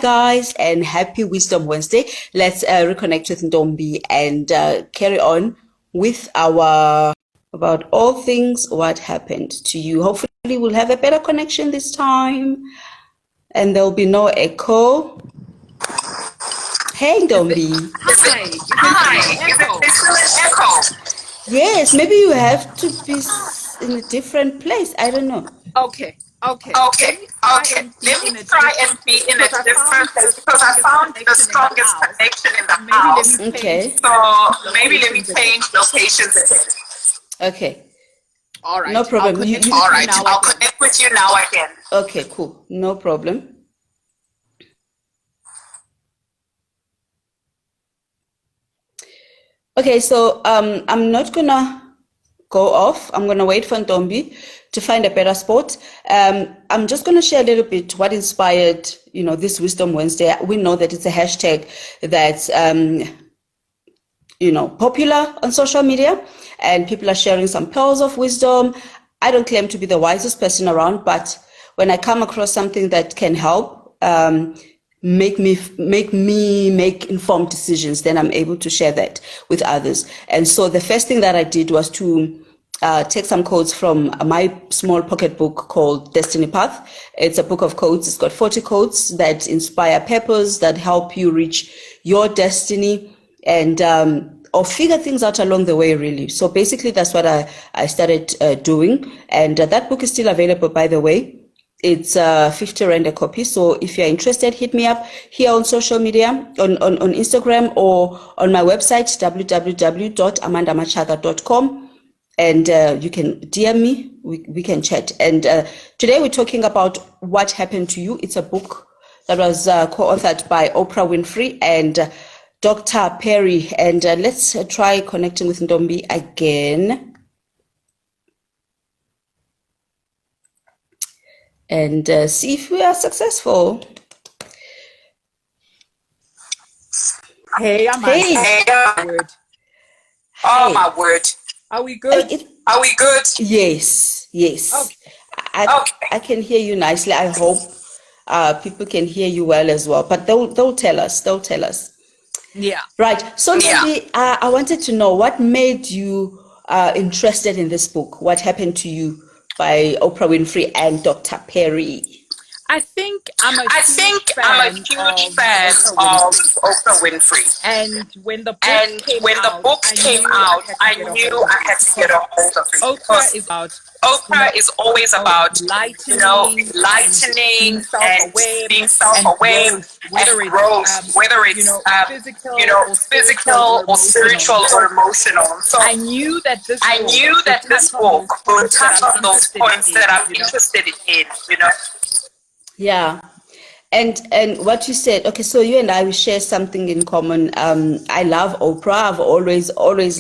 guys, and happy Wisdom Wednesday. Let's reconnect with Ntombi and carry on with our about all things what happened to you. Hopefully we'll have a better connection this time and there'll be no echo. Hey Ntombi. Hi. Is it still an echo? Yes, maybe you have to be in a different place. I don't know. Okay. Let me try and be in a different place because I found the strongest connection in the house. Okay. So maybe let me change locations a bit. Okay. All right. No problem. I'll connect with you now again. Okay, cool. No problem. Okay, so I'm not gonna go off. I'm gonna wait for Ntombi to find a better spot. I'm just gonna share a little bit what inspired, this Wisdom Wednesday. We know that it's a hashtag that's popular on social media, and people are sharing some pearls of wisdom. I don't claim to be the wisest person around, but when I come across something that can help make me make informed decisions, then I'm able to share that with others. And so the first thing that I did was to take some quotes from my small pocket book called Destiny Path. It's a book of quotes. It's got 40 quotes that inspire purpose, that help you reach your destiny and or figure things out along the way, really. So basically that's what I started doing. And that book is still available, by the way. It's 50 Rand a copy. So if you're interested, hit me up here on social media, on Instagram, or on my website, www.amandamachaga.com. And you can DM me, we can chat. And today we're talking about What Happened to You. It's a book that was co-authored by Oprah Winfrey and Dr. Perry. And let's try connecting with Ntombi again. And see if we are successful. Hey, Hey. Oh, my word. Are we good? Yes. Okay. I can hear you nicely. I hope people can hear you well as well. But they'll tell us. Yeah. Right. So Ntombi, I wanted to know what made you interested in this book. What Happened to You by Oprah Winfrey and Dr. Perry. I think I'm a huge fan of Oprah Winfrey. And when the book came out, I knew I had to get a hold of it. Oprah is always about lightening and being self-aware and growth, whether it's physical or spiritual or emotional. So I knew that this book would touch on those points that I'm interested in. Yeah. And what you said, okay, so you and I, we share something in common. I love Oprah. I've always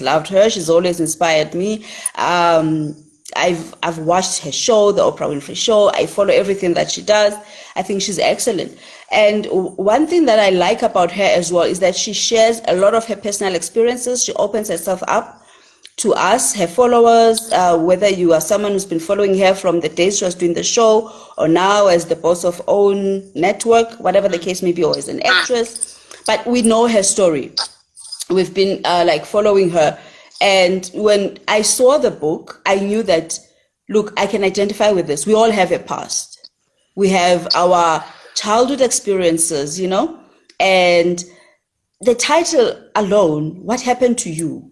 loved her. She's always inspired me. I've watched her show, the Oprah Winfrey Show. I follow everything that she does. I think she's excellent. And one thing that I like about her as well is that she shares a lot of her personal experiences. She opens herself up to us, her followers, whether you are someone who's been following her from the days she was doing the show or now as the boss of own network, whatever the case may be, or as an actress. But we know her story. We've been following her. And when I saw the book, I knew that, look, I can identify with this. We all have a past. We have our childhood experiences, and the title alone, What Happened to You,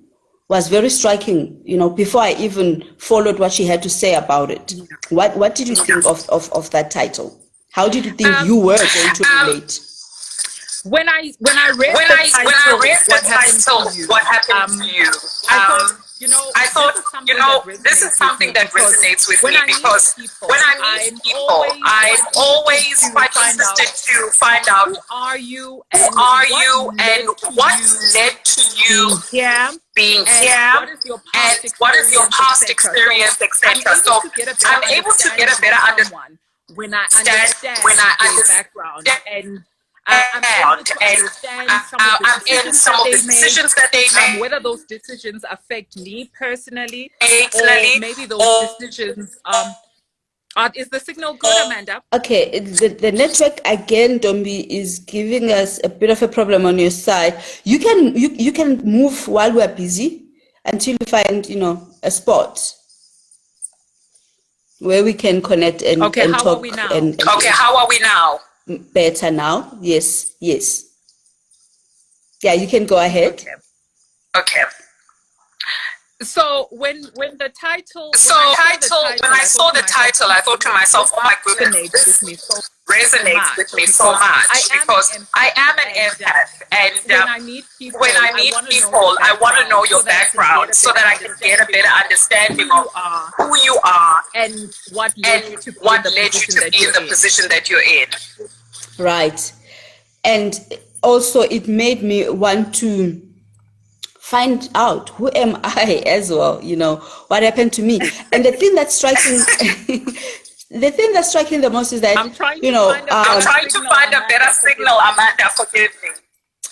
was very striking, before I even followed what she had to say about it. What did you think of that title? How did you think you were going to relate? When I read the title, What Happened to You, I thought, this is something that resonates with me because when I meet people, I'm always quite interested to find out who are you and what led to you being here, and what is your past experience, etc. So I'm able to get a better understanding when I understand the background and I'm in some of the decisions that they make, whether those decisions affect me personally, or maybe those decisions Is the signal good, Amanda? Okay, the network again, Ntombi, is giving us a bit of a problem on your side. You can move while we're busy until you find, a spot where we can connect and, Okay, and how talk are we now? Okay, how are we now? Better now. Yes, yes. Yeah, you can go ahead. Okay. Okay. So when the title, When I saw the title, I thought to myself, oh my goodness, resonates this with me so resonates with me so much because I am an empath, and when I meet people, when I meet people, I want to know your background so that I can get a better understanding of who you are and what led and you to what be led you to be in the in. position that you're in. Right. And also it made me want to find out who am I as well, what happened to me. And the thing that's striking the most is that I'm trying to find a better signal, Amanda, forgive me.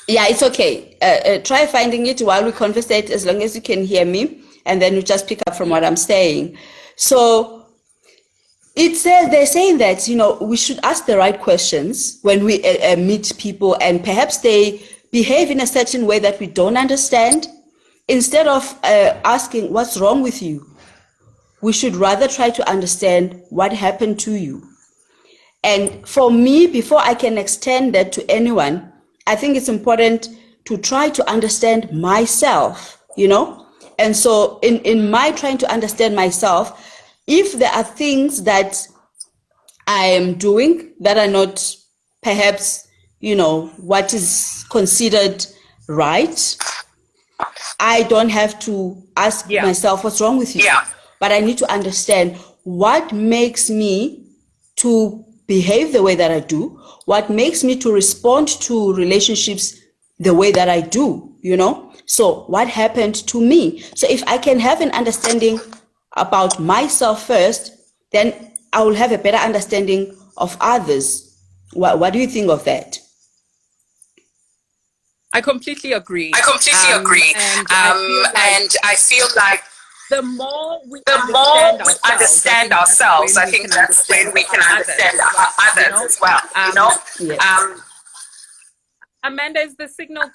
Yeah, it's okay. Try finding it while we conversate, as long as you can hear me, and then you just pick up from what I'm saying. So they're saying that, we should ask the right questions when we meet people, and perhaps they behave in a certain way that we don't understand. Instead of asking what's wrong with you, we should rather try to understand what happened to you. And for me, before I can extend that to anyone, I think it's important to try to understand myself, And so in my trying to understand myself, if there are things that I am doing that are not perhaps, what is considered right, I don't have to ask myself what's wrong with you. Yeah. But I need to understand what makes me to behave the way that I do, what makes me to respond to relationships the way that I do, So what happened to me? So if I can have an understanding about myself first, then I will have a better understanding of others. What do you think of that? I completely agree. And I feel like the more we understand ourselves, I think that's when we can understand others as well. Yes. Amanda, is the signal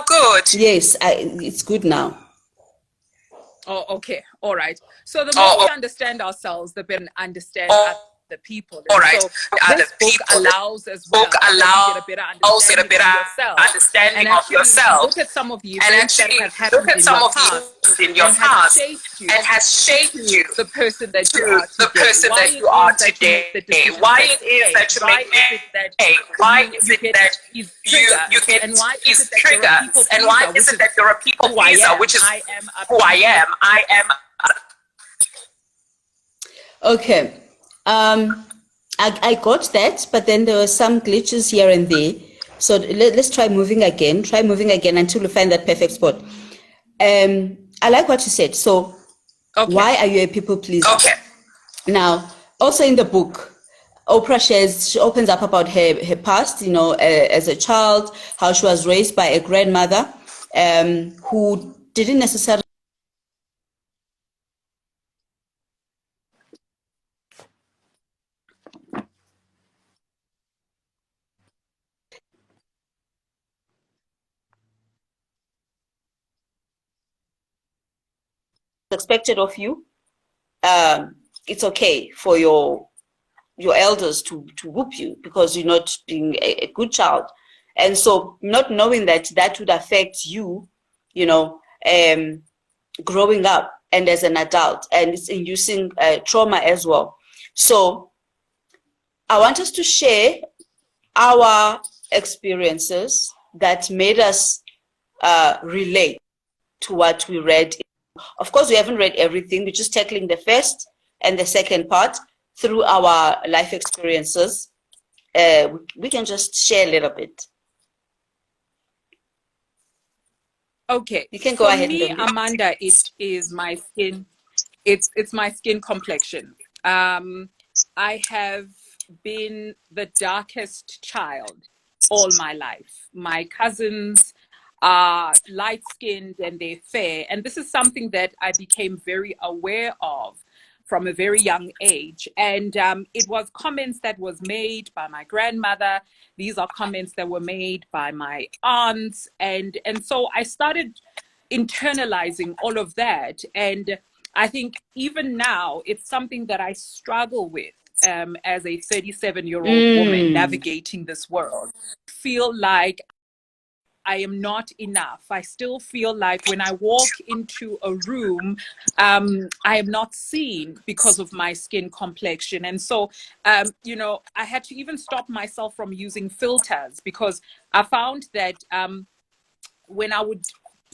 good? Yes, it's good now. Oh, okay. All right. So the more we understand ourselves, the better we understand other people. All right. So this book allows as well to get a better understanding of yourself. Look at some of the events that have happened in your past and has shaped you the person that you are today. Why it is that you make mistakes? Why is it that you get these triggers? And why is it that you're a people pleaser, which is who I am? I am. Okay. I got that, but then there were some glitches here and there. So let's try moving again. Try moving again until we find that perfect spot. I like what you said. So why are you a people pleaser? Okay. Now, also in the book, Oprah she opens up about her past, as a child, how she was raised by a grandmother who didn't necessarily expected of you. It's okay for your elders to whoop you because you're not being a good child. And so not knowing that would affect you, growing up and as an adult, and it's inducing trauma as well. So I want us to share our experiences that made us relate to what we read. Of course, we haven't read everything. We're just tackling the first and the second part through our life experiences. We can just share a little bit. Okay. You can go ahead. For me, Amanda, it is my skin. It's my skin complexion. I have been the darkest child all my life. My cousins are light-skinned and they're fair. And this is something that I became very aware of from a very young age. And it was comments that was made by my grandmother. These are comments that were made by my aunts. And so I started internalizing all of that. And I think even now, it's something that I struggle with as a 37-year-old woman navigating this world. Feel like I am not enough. I still feel like when I walk into a room, I am not seen because of my skin complexion. And so, you know, I had to even stop myself from using filters, because I found that when I would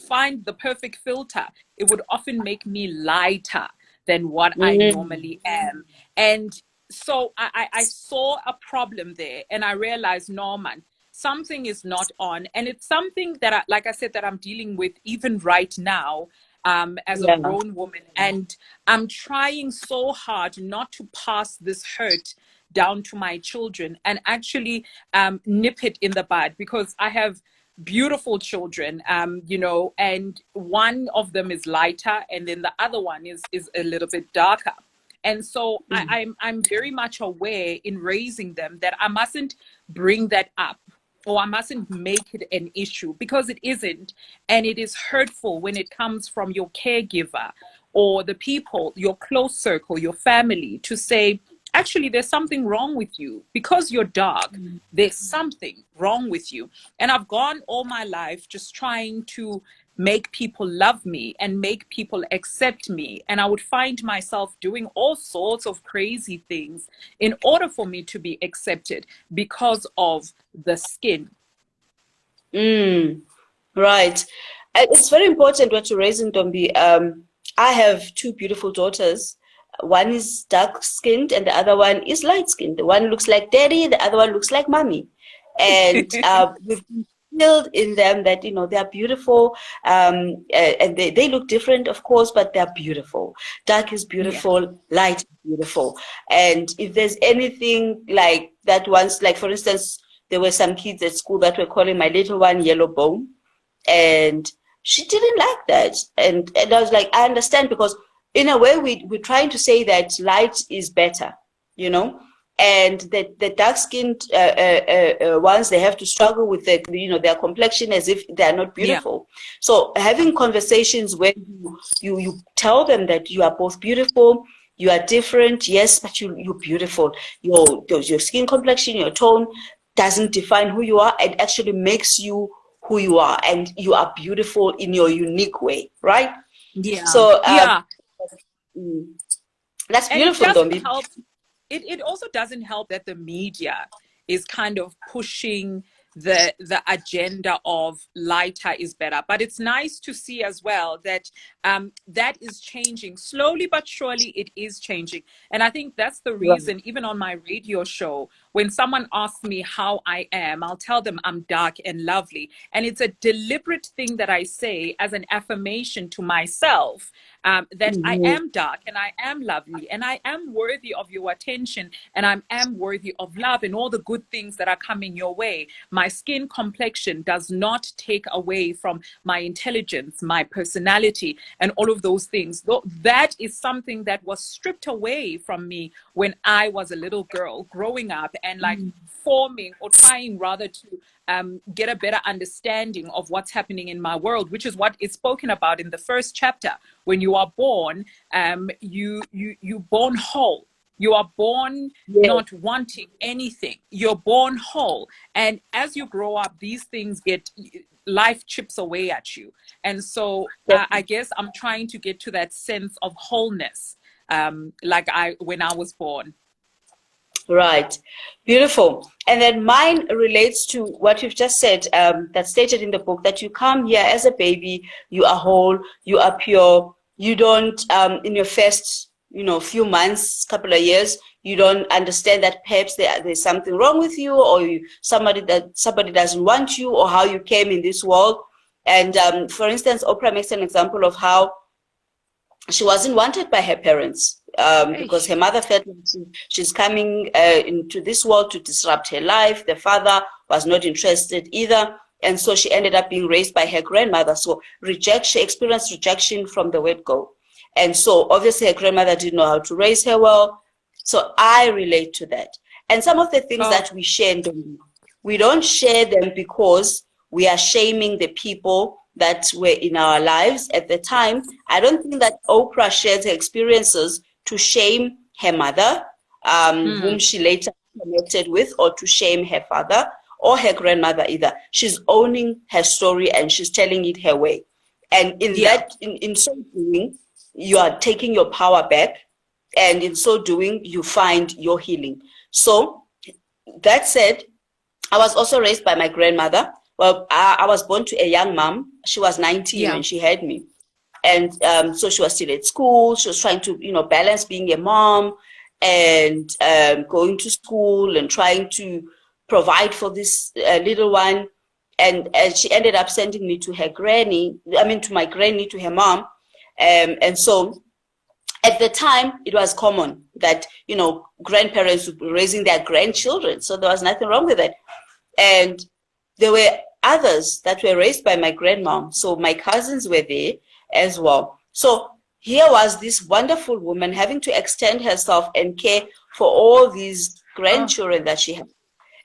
find the perfect filter, it would often make me lighter than what I normally am. And so I saw a problem there, and I realized, Norman, something is not on. And it's something that, like I said, that I'm dealing with even right now as a grown woman. And I'm trying so hard not to pass this hurt down to my children, and actually nip it in the bud, because I have beautiful children, you know, and one of them is lighter, and then the other one is a little bit darker. And so I'm very much aware in raising them that I mustn't bring that up, or I mustn't make it an issue, because it isn't. And it is hurtful when it comes from your caregiver or the people, your close circle, your family, to say, actually, there's something wrong with you. Because you're dark, there's something wrong with you. And I've gone all my life just trying to make people love me and make people accept me. And I would find myself doing all sorts of crazy things in order for me to be accepted because of the skin. Right. It's very important what you're raising, Ntombi. I have two beautiful daughters. One is dark-skinned and the other one is light-skinned. The one looks like daddy, the other one looks like mommy. And we've instilled in them that, you know, they're beautiful, and they look different, of course, but they're beautiful. Dark is beautiful, light is beautiful. And if there's anything like that once, like for instance, there were some kids at school that were calling my little one yellow bone, and she didn't like that. And I was like, I understand, because in a way, we're trying to say that light is better, you know, and that the dark-skinned ones, they have to struggle with their, you know, their complexion as if they are not beautiful. So having conversations where you tell them that you are both beautiful, you are different, yes, but you're beautiful. Your skin complexion, your tone doesn't define who you are. It actually makes you who you are, and you are beautiful in your unique way, right? Yeah. So that's beautiful, Ntombi. It also doesn't help that the media is kind of pushing the agenda of lighter is better. But it's nice to see as well that that is changing slowly, but surely it is changing. And I think that's the reason, even on my radio show, when someone asks me how I am, I'll tell them I'm dark and lovely. And it's a deliberate thing that I say as an affirmation to myself, that I am dark and I am lovely and I am worthy of your attention and I am worthy of love and all the good things that are coming your way. My skin complexion does not take away from my intelligence, my personality, and all of those things. That is something that was stripped away from me when I was a little girl growing up and like forming or trying rather to get a better understanding of what's happening in my world, which is what is spoken about in the first chapter. When you are born, you born whole. You are born not wanting anything. You're born whole. And as you grow up, these things life chips away at you. And so I guess I'm trying to get to that sense of wholeness, when I was born. Right. Beautiful. And then mine relates to what you've just said, that's stated in the book, that you come here as a baby, you are whole, you are pure, you don't, in your first, few months, couple of years, you don't understand that perhaps there's something wrong with you, or somebody doesn't want you, or how you came in this world. And for instance, Oprah makes an example of how she wasn't wanted by her parents, because her mother felt she's coming into this world to disrupt her life. The father was not interested either. And so she ended up being raised by her grandmother. So she experienced rejection from the word go. And so obviously her grandmother didn't know how to raise her well. So I relate to that. And some of the things that we share, we don't share them because we are shaming the people that were in our lives at the time. I don't think that Oprah shared her experiences to shame her mother, whom she later connected with, or to shame her father or her grandmother either. She's owning her story and she's telling it her way. And in in so doing, you are taking your power back. And in so doing, you find your healing. So that said, I was also raised by my grandmother. Well, I was born to a young mom. She was 19 when she had me. And so she was still at school. She was trying to, balance being a mom and going to school and trying to provide for this little one. And she ended up sending me to her granny, to my granny, to her mom. And so at the time, it was common that, grandparents would be raising their grandchildren. So there was nothing wrong with it. And there were others that were raised by my grandmom. So my cousins were there as well. So here was this wonderful woman having to extend herself and care for all these grandchildren that she had.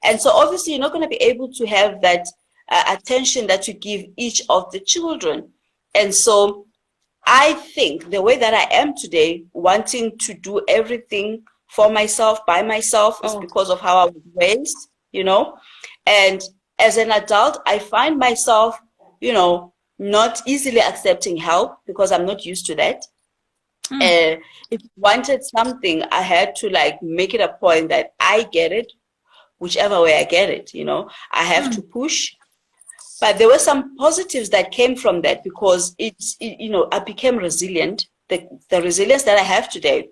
And so obviously you're not going to be able to have that attention that you give each of the children. And so I think the way that I am today, wanting to do everything for myself, by myself, is because of how I was raised, And as an adult, I find myself, not easily accepting help because I'm not used to that. If I wanted something, I had to make it a point that I get it, whichever way I get it, I have to push. But there were some positives that came from that because I became resilient. The resilience that I have today,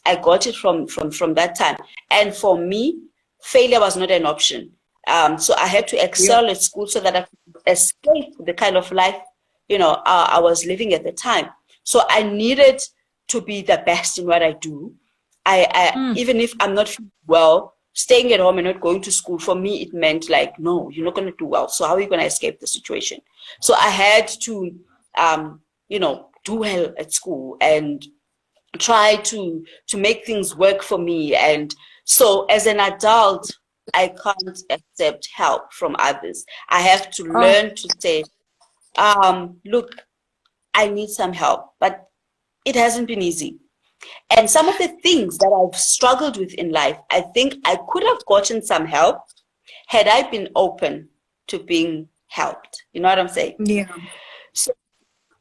I got it from that time. And for me, failure was not an option. So I had to excel at school so that I could escape the kind of life, I was living at the time. So I needed to be the best in what I do. Even if I'm not feeling well, staying at home and not going to school, for me, it meant no, you're not going to do well. So how are you going to escape the situation? So I had to, do well at school and try to make things work for me. And so as an adult, I can't accept help from others. I have to learn to say, look, I need some help, but it hasn't been easy. And some of the things that I've struggled with in life, I think I could have gotten some help had I been open to being helped. You know what I'm saying?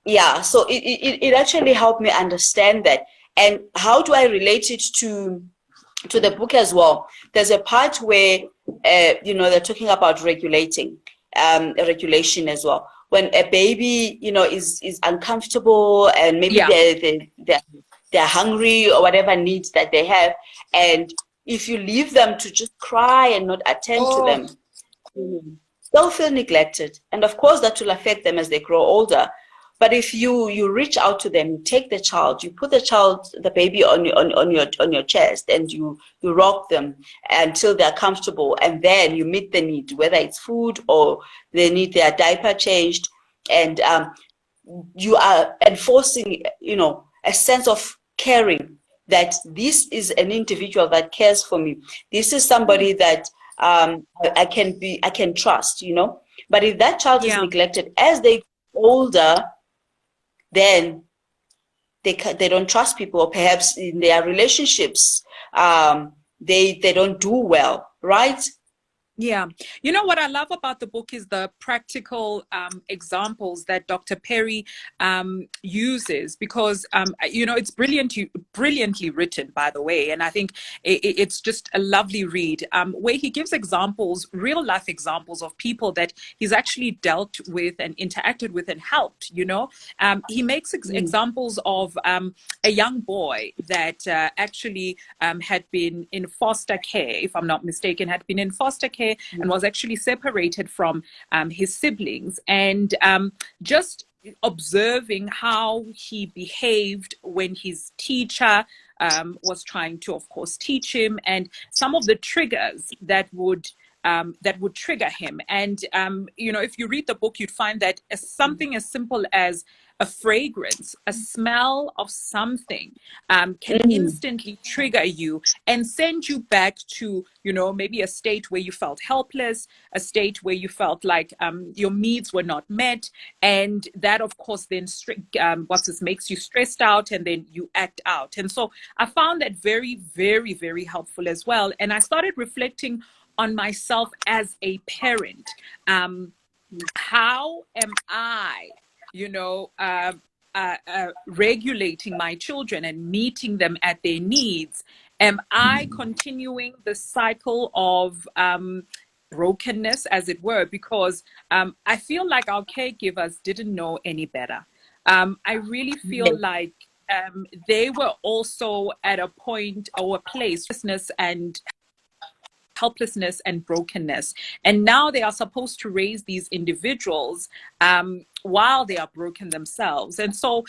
Yeah. So it actually helped me understand that. And how do I relate it to the book as well? There's a part where, they're talking about regulation as well. When a baby, is uncomfortable and maybe they're hungry or whatever needs that they have. And if you leave them to just cry and not attend to them, they'll feel neglected. And of course, that will affect them as they grow older. But if you reach out to them, you take the child, you put the baby on your chest, and you rock them until they're comfortable, and then you meet the need, whether it's food or they need their diaper changed, and you are enforcing, a sense of caring, that this is an individual that cares for me. This is somebody that I can trust, But if that child is neglected as they get older, then they don't trust people, or perhaps in their relationships, they don't do well, right? Yeah. You know what I love about the book is the practical examples that Dr. Perry uses, because, it's brilliantly written, by the way. And I think it's just a lovely read where he gives examples, real life examples of people that he's actually dealt with and interacted with and helped, He makes examples of a young boy that actually had been in foster care, if I'm not mistaken, had been in foster care and was actually separated from his siblings, and just observing how he behaved when his teacher was trying to, of course, teach him, and some of the triggers that would that would trigger him. And, if you read the book, you'd find that something as simple as a fragrance, a smell of something can instantly trigger you and send you back to, maybe a state where you felt helpless, a state where you felt like your needs were not met. And that, of course, then makes you stressed out, and then you act out. And so I found that very, very, very helpful as well. And I started reflecting on myself as a parent. How am I, regulating my children and meeting them at their needs? Am I continuing the cycle of brokenness, as it were? Because I feel like our caregivers didn't know any better. I really feel like they were also at a point or a place, and helplessness and brokenness. And now they are supposed to raise these individuals while they are broken themselves. And so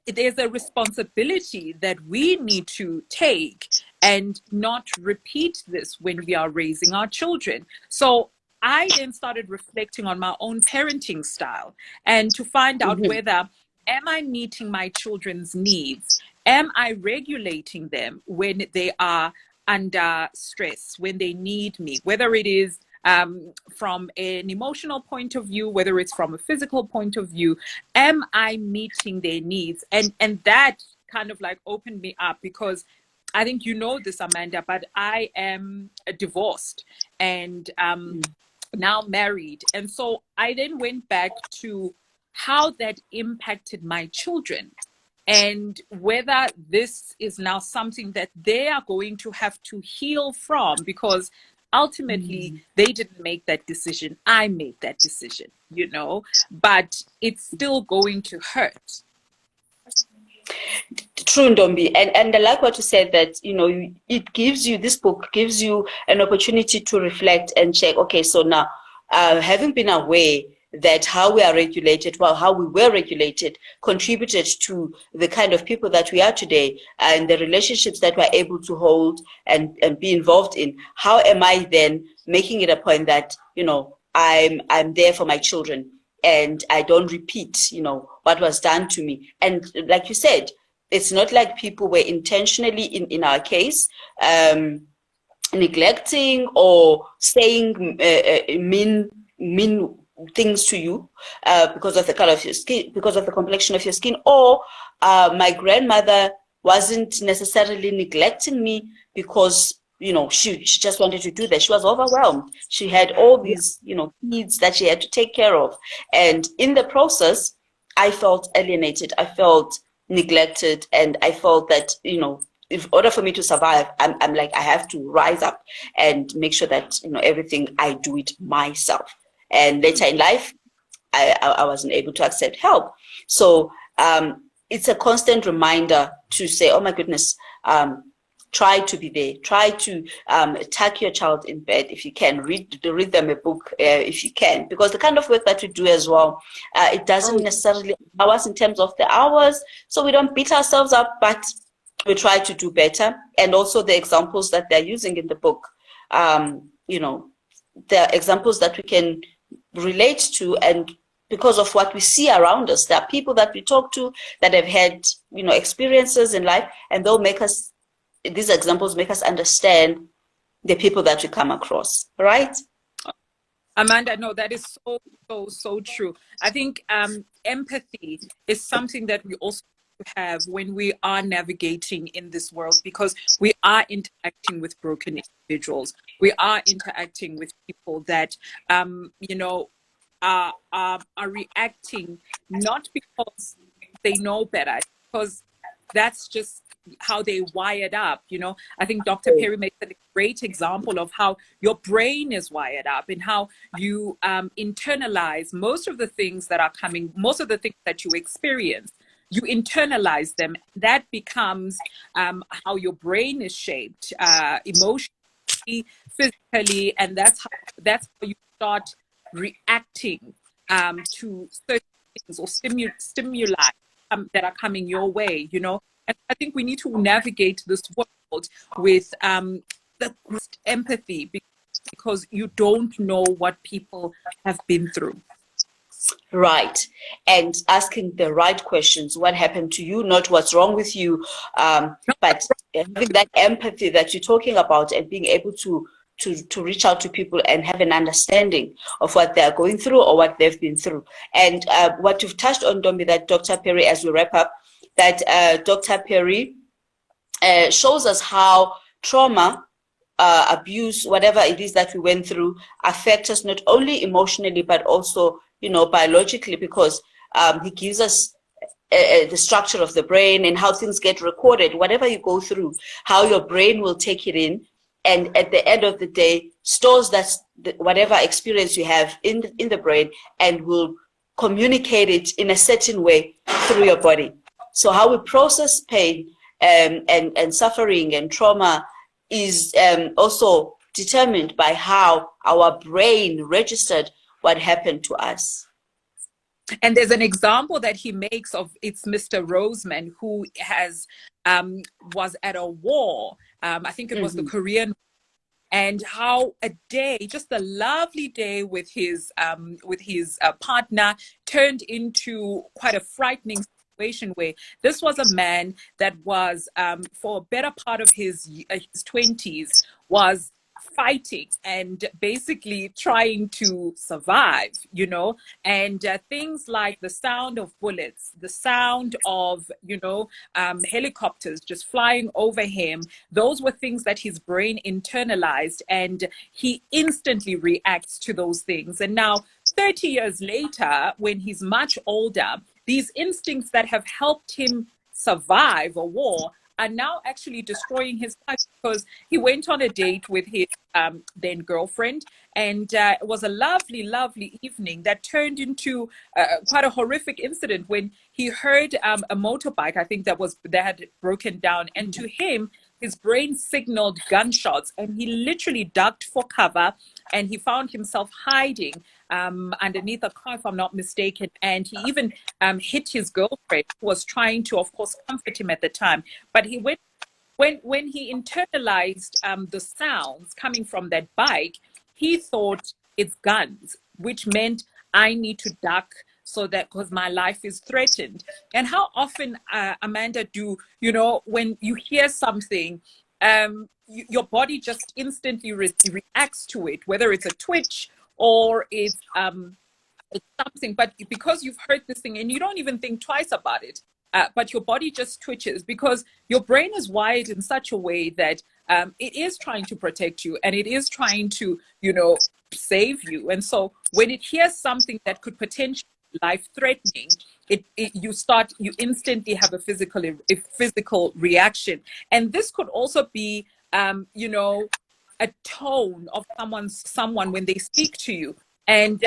there's a responsibility that we need to take and not repeat this when we are raising our children. So I then started reflecting on my own parenting style and to find out whether, am I meeting my children's needs? Am I regulating them when they are under stress, when they need me, whether it is from an emotional point of view, whether it's from a physical point of view? Am I meeting their needs? And that kind of like opened me up, because I think you know this, Amanda, but I am divorced and now married. And so I then went back to how that impacted my children, and whether this is now something that they are going to have to heal from, because ultimately they didn't make that decision. I made that decision, but it's still going to hurt. True, Ntombi. And I like what you said, that, this book gives you an opportunity to reflect and check, okay, so now, having been aware that how we are regulated, how we were regulated, contributed to the kind of people that we are today and the relationships that we're able to hold and be involved in. How am I then making it a point that, I'm there for my children and I don't repeat, what was done to me? And like you said, it's not like people were intentionally, in our case, neglecting or saying mean things to you because of the color of your skin, because of the complexion of your skin, or my grandmother wasn't necessarily neglecting me because she just wanted to do that. She was overwhelmed. She had all these needs that she had to take care of, and in the process I felt alienated, I felt neglected, and I felt that in order for me to survive, I'm like, I have to rise up and make sure that everything I do it myself. And later in life, I wasn't able to accept help. So it's a constant reminder to say, oh my goodness, try to be there. Try to tuck your child in bed if you can. Read them a book if you can. Because the kind of work that we do as well, it doesn't necessarily allow us in terms of the hours. So we don't beat ourselves up, but we try to do better. And also the examples that they're using in the book, the examples that we can relate to, and because of what we see around us, there are people that we talk to that have had experiences in life, and these examples make us understand the people that we come across, right? Amanda, no, that is so true. I think empathy is something that we also have when we are navigating in this world, because we are interacting with broken individuals. We are interacting with people that, are reacting not because they know better, because that's just how they wired up. I think Dr. Perry makes a great example of how your brain is wired up and how you internalize most of the things that are coming, most of the things that you experience. You internalize them. That becomes how your brain is shaped, emotionally, physically, and that's how you start reacting to certain things or stimuli that are coming your way. And I think we need to navigate this world with the greatest empathy, because you don't know what people have been through. Right. And asking the right questions. What happened to you? Not what's wrong with you. But having that empathy that you're talking about and being able to reach out to people and have an understanding of what they're going through or what they've been through. And what you've touched on, Ntombi, that Dr. Perry, as we wrap up, that Dr. Perry shows us how trauma, abuse, whatever it is that we went through, affect us not only emotionally, but also, you know, biologically, because he gives us the structure of the brain and how things get recorded. Whatever you go through, how your brain will take it in, and at the end of the day, stores that whatever experience you have in the brain and will communicate it in a certain way through your body. So how we process pain and suffering and trauma is also determined by how our brain registered what happened to us. And there's an example that he makes of, it's Mr. Roseman, who was at a war. I think it was the Korean, and how a day, just a lovely day with his partner, turned into quite a frightening situation where this was a man that was, for a better part of his 20s, was fighting and basically trying to survive, you know, and things like the sound of bullets, the sound of, you know, helicopters just flying over him, those were things that his brain internalized, and he instantly reacts to those things. And now 30 years later, when he's much older, these instincts that have helped him survive a war are now actually destroying his life, because he went on a date with his then girlfriend, and it was a lovely, lovely evening that turned into quite a horrific incident when he heard a motorbike, I think that had broken down, and to him, his brain signaled gunshots, and he literally ducked for cover, and he found himself hiding underneath a car, if I'm not mistaken, and he even hit his girlfriend, who was trying to, of course, comfort him at the time. But he went, when he internalized the sounds coming from that bike, he thought it's guns, which meant I need to duck, so that, because my life is threatened. And how often, Amanda, do you know, when you hear something, your body just instantly reacts to it, whether it's a twitch or it's something, but because you've heard this thing and you don't even think twice about it, but your body just twitches, because your brain is wired in such a way that it is trying to protect you, and it is trying to, you know, save you. And so when it hears something that could potentially be life-threatening, you instantly have a physical reaction. And this could also be, you know, a tone of someone when they speak to you, and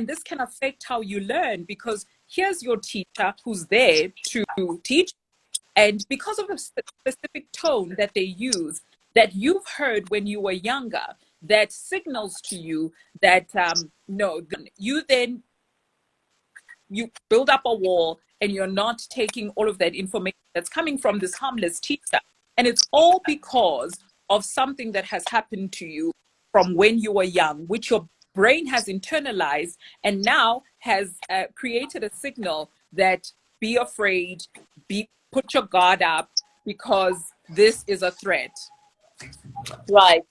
this can affect how you learn, because here's your teacher who's there to teach, and because of a specific tone that they use that you've heard when you were younger, that signals to you that no, you build up a wall, and you're not taking all of that information that's coming from this harmless teacher, and it's all because of something that has happened to you from when you were young, which your brain has internalized and now has created a signal that be afraid, put your guard up, because this is a threat. Right.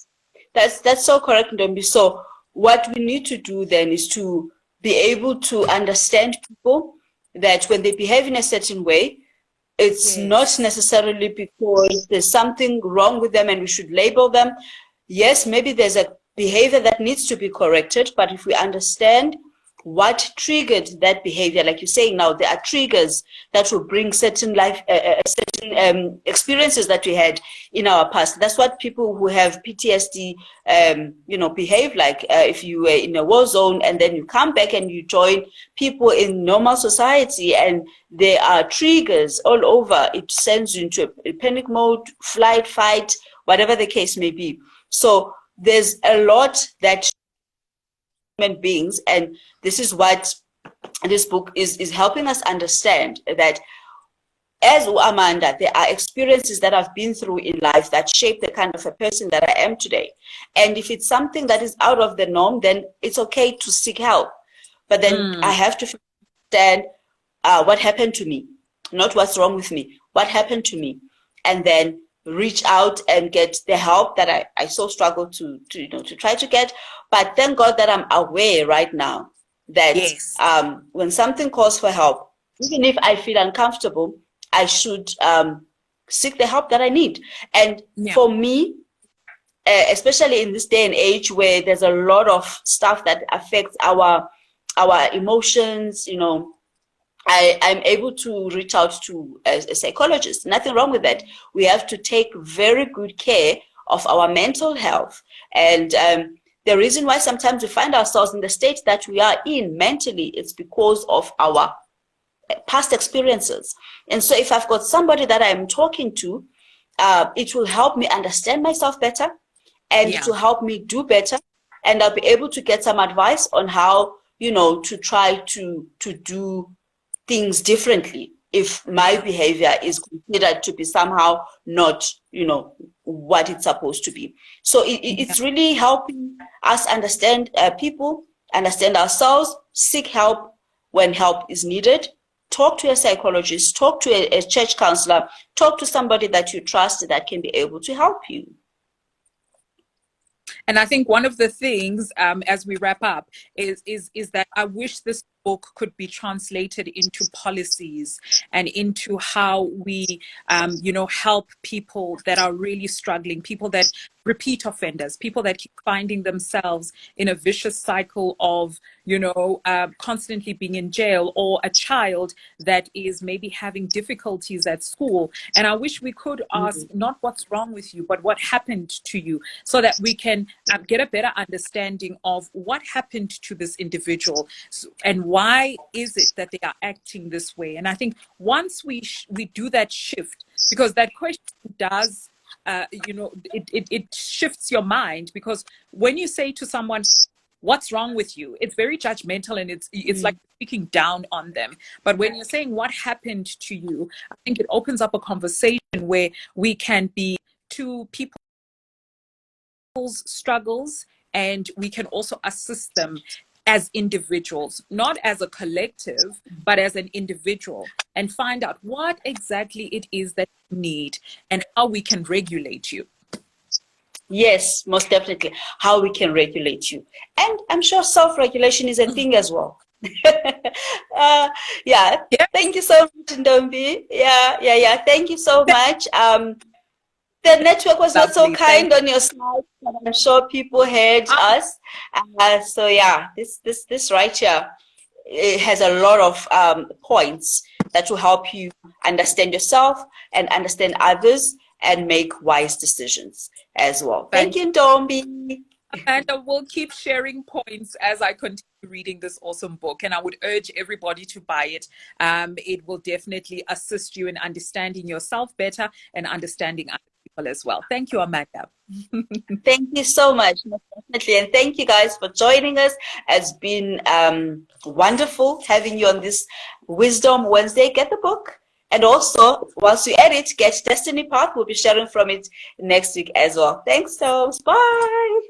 That's so correct, Ntombi. So what we need to do then is to be able to understand people, that when they behave in a certain way, it's not necessarily because there's something wrong with them and we should label them. Yes, maybe there's a behavior that needs to be corrected, but if we understand what triggered that behavior, like you're saying now, there are triggers that will bring certain experiences that we had in our past. That's what people who have PTSD, you know, behave like. If you were in a war zone and then you come back and you join people in normal society, and there are triggers all over, it sends you into a panic mode, flight, fight, whatever the case may be. So there's a lot that human beings, and this is what this book is helping us understand, that as Amanda, there are experiences that I've been through in life that shape the kind of a person that I am today. And if it's something that is out of the norm, then it's okay to seek help. But then I have to understand what happened to me, not what's wrong with me, what happened to me, and then reach out and get the help that I so struggle to try to get. But thank God that I'm aware right now that when something calls for help, even if I feel uncomfortable, I should seek the help that I need. And for me, especially in this day and age where there's a lot of stuff that affects our emotions, I'm able to reach out to a psychologist. Nothing wrong with that. We have to take very good care of our mental health. And the reason why sometimes we find ourselves in the state that we are in mentally, it's because of our past experiences. And so if I've got somebody that I'm talking to, it will help me understand myself better, and it will help me do better. And I'll be able to get some advice on how, to try to do things differently if my behavior is considered to be somehow not, what it's supposed to be. So it's really helping us understand people, understand ourselves, seek help when help is needed. Talk to a psychologist, talk to a church counselor, talk to somebody that you trust that can be able to help you. And I think one of the things, as we wrap up, is that I wish this book could be translated into policies and into how we, help people that are really struggling, people that repeat offenders, people that keep finding themselves in a vicious cycle of, constantly being in jail, or a child that is maybe having difficulties at school. And I wish we could ask not what's wrong with you, but what happened to you, so that we can get a better understanding of what happened to this individual and why is it that they are acting this way. And I think once we do that shift, because that question does, it shifts your mind, because when you say to someone, what's wrong with you, it's very judgmental, and it's like speaking down on them. But when you're saying what happened to you, I think it opens up a conversation where we can be to people's struggles, and we can also assist them as individuals, not as a collective, but as an individual, and find out what exactly it is that you need and how we can regulate you. Yes, most definitely, how we can regulate you. And I'm sure self-regulation is a thing as well. Thank you so much, Ntombi. Thank you so much. The network was not so kind on your side, but I'm sure people heard us. So yeah, this right here, it has a lot of points that will help you understand yourself and understand others and make wise decisions as well. Thank you, Ntombi. And I will keep sharing points as I continue reading this awesome book. And I would urge everybody to buy it. It will definitely assist you in understanding yourself better and understanding other people as well. Thank you, Amanda. Thank you so much, definitely. And thank you guys for joining us. It's been wonderful having you on this Wisdom Wednesday. Get the book. And also, once you edit, get Destiny Path. We'll be sharing from it next week as well. Thanks, Toms. Bye.